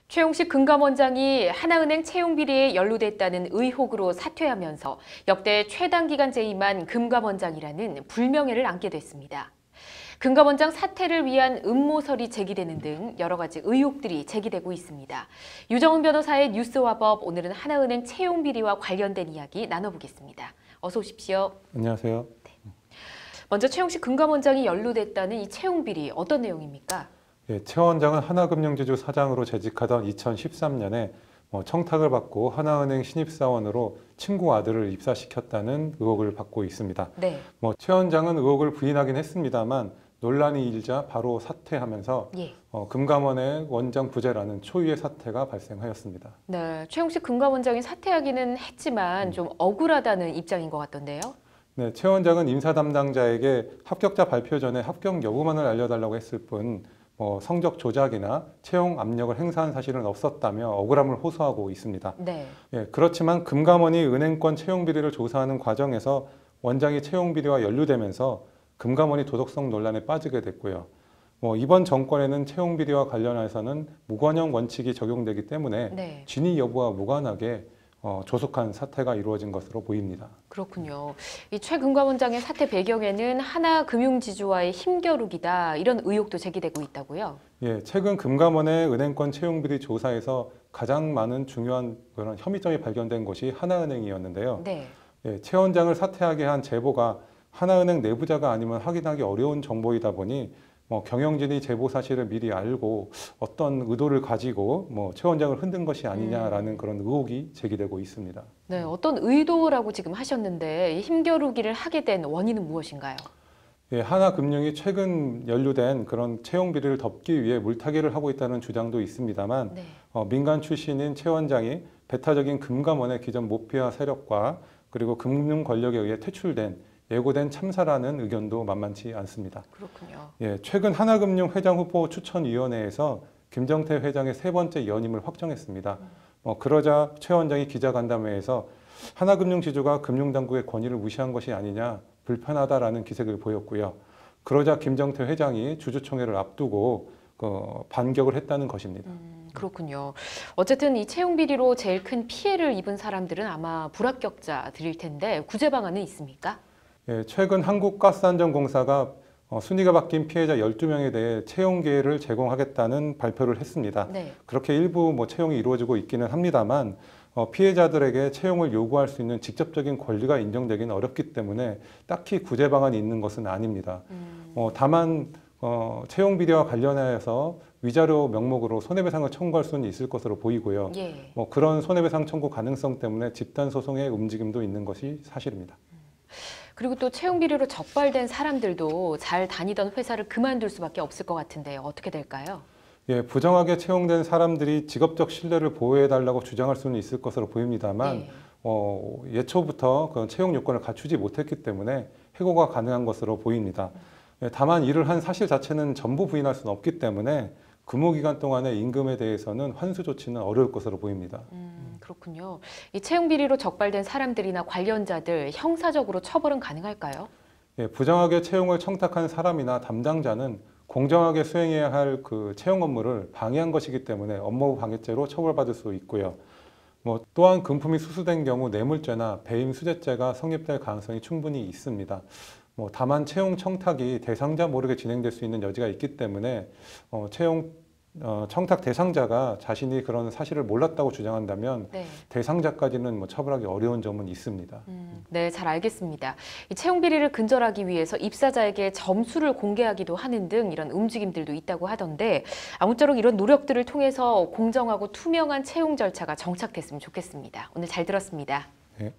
최용식 금감원장이 하나은행 채용 비리에 연루됐다는 의혹으로 사퇴하면서 역대 최단기간 재임한 금감원장이라는 불명예를 안게 됐습니다. 금감원장 사퇴를 위한 음모설이 제기되는 등 여러 가지 의혹들이 제기되고 있습니다. 유정훈 변호사의 뉴스와법, 오늘은 하나은행 채용 비리와 관련된 이야기 나눠보겠습니다. 어서 오십시오. 안녕하세요. 먼저 최용식 금감원장이 연루됐다는 이 채용 비리, 어떤 내용입니까? 최 원장은 하나금융지주 사장으로 재직하던 2013년에 청탁을 받고 하나은행 신입사원으로 친구 아들을 입사시켰다는 의혹을 받고 있습니다. 네. 최 원장은 의혹을 부인하긴 했습니다만 논란이 일자 바로 사퇴하면서 금감원의 원장 부재라는 초유의 사태가 발생하였습니다. 네, 최용식 금감원장이 사퇴하기는 했지만 좀 억울하다는 입장인 것 같던데요. 네, 최 원장은 임사 담당자에게 합격자 발표 전에 합격 여부만을 알려달라고 했을 뿐 성적 조작이나 채용 압력을 행사한 사실은 없었다며 억울함을 호소하고 있습니다. 네. 그렇지만 금감원이 은행권 채용 비리를 조사하는 과정에서 원장이 채용 비리와 연루되면서 금감원이 도덕성 논란에 빠지게 됐고요. 이번 정권에는 채용 비리와 관련해서는 무관용 원칙이 적용되기 때문에 진위 여부와 무관하게 조속한 사퇴가 이루어진 것으로 보입니다. 그렇군요. 이 최 금감원장의 사퇴 배경에는 하나금융지주와의 힘겨루기다, 이런 의혹도 제기되고 있다고요? 최근 금감원의 은행권 채용 비리 조사에서 가장 많은 중요한 그런 혐의점이 발견된 것이 하나은행이었는데요. 최 원장을 사퇴하게 한 제보가 하나은행 내부자가 아니면 확인하기 어려운 정보이다 보니 경영진이 제보 사실을 미리 알고 어떤 의도를 가지고 최 원장을 흔든 것이 아니냐라는 그런 의혹이 제기되고 있습니다. 네, 어떤 의도라고 지금 하셨는데 힘겨루기를 하게 된 원인은 무엇인가요? 하나금융이 최근 연루된 그런 채용 비리를 덮기 위해 물타기를 하고 있다는 주장도 있습니다만 민간 출신인 최 원장이 배타적인 금감원의 기존 모피아 세력과 그리고 금융 권력에 의해 퇴출된 예고된 참사라는 의견도 만만치 않습니다. 그렇군요. 최근 하나금융 회장 후보 추천위원회에서 김정태 회장의 세 번째 연임을 확정했습니다. 그러자 최 원장이 기자간담회에서 하나금융 지주가 금융당국의 권위를 무시한 것이 아니냐, 불편하다라는 기색을 보였고요. 그러자 김정태 회장이 주주총회를 앞두고 반격을 했다는 것입니다. 그렇군요. 어쨌든 이 채용 비리로 제일 큰 피해를 입은 사람들은 아마 불합격자들일 텐데 구제 방안은 있습니까? 최근 한국가스안전공사가 순위가 바뀐 피해자 12명에 대해 채용 기회를 제공하겠다는 발표를 했습니다. 그렇게 일부 채용이 이루어지고 있기는 합니다만 피해자들에게 채용을 요구할 수 있는 직접적인 권리가 인정되기는 어렵기 때문에 딱히 구제 방안이 있는 것은 아닙니다. 다만 채용 비리와 관련해서 위자료 명목으로 손해배상을 청구할 수는 있을 것으로 보이고요. 그런 손해배상 청구 가능성 때문에 집단 소송의 움직임도 있는 것이 사실입니다. 그리고 또 채용 비리로 적발된 사람들도 잘 다니던 회사를 그만둘 수밖에 없을 것 같은데 어떻게 될까요? 부정하게 채용된 사람들이 직업적 신뢰를 보호해달라고 주장할 수는 있을 것으로 보입니다만 예초부터 그런 채용 요건을 갖추지 못했기 때문에 해고가 가능한 것으로 보입니다. 다만 이를 한 사실 자체는 전부 부인할 수는 없기 때문에 근무기간 동안의 임금에 대해서는 환수 조치는 어려울 것으로 보입니다. 그렇군요. 이 채용 비리로 적발된 사람들이나 관련자들 형사적으로 처벌은 가능할까요? 부정하게 채용을 청탁한 사람이나 담당자는 공정하게 수행해야 할 그 채용 업무를 방해한 것이기 때문에 업무 방해죄로 처벌받을 수 있고요. 또한 금품이 수수된 경우 뇌물죄나 배임 수재죄가 성립될 가능성이 충분히 있습니다. 다만 채용 청탁이 대상자 모르게 진행될 수 있는 여지가 있기 때문에 채용 청탁 대상자가 자신이 그런 사실을 몰랐다고 주장한다면 대상자까지는 처벌하기 어려운 점은 있습니다. 네, 잘 알겠습니다. 이 채용 비리를 근절하기 위해서 입사자에게 점수를 공개하기도 하는 등 이런 움직임들도 있다고 하던데 아무쪼록 이런 노력들을 통해서 공정하고 투명한 채용 절차가 정착됐으면 좋겠습니다. 오늘 잘 들었습니다. 네.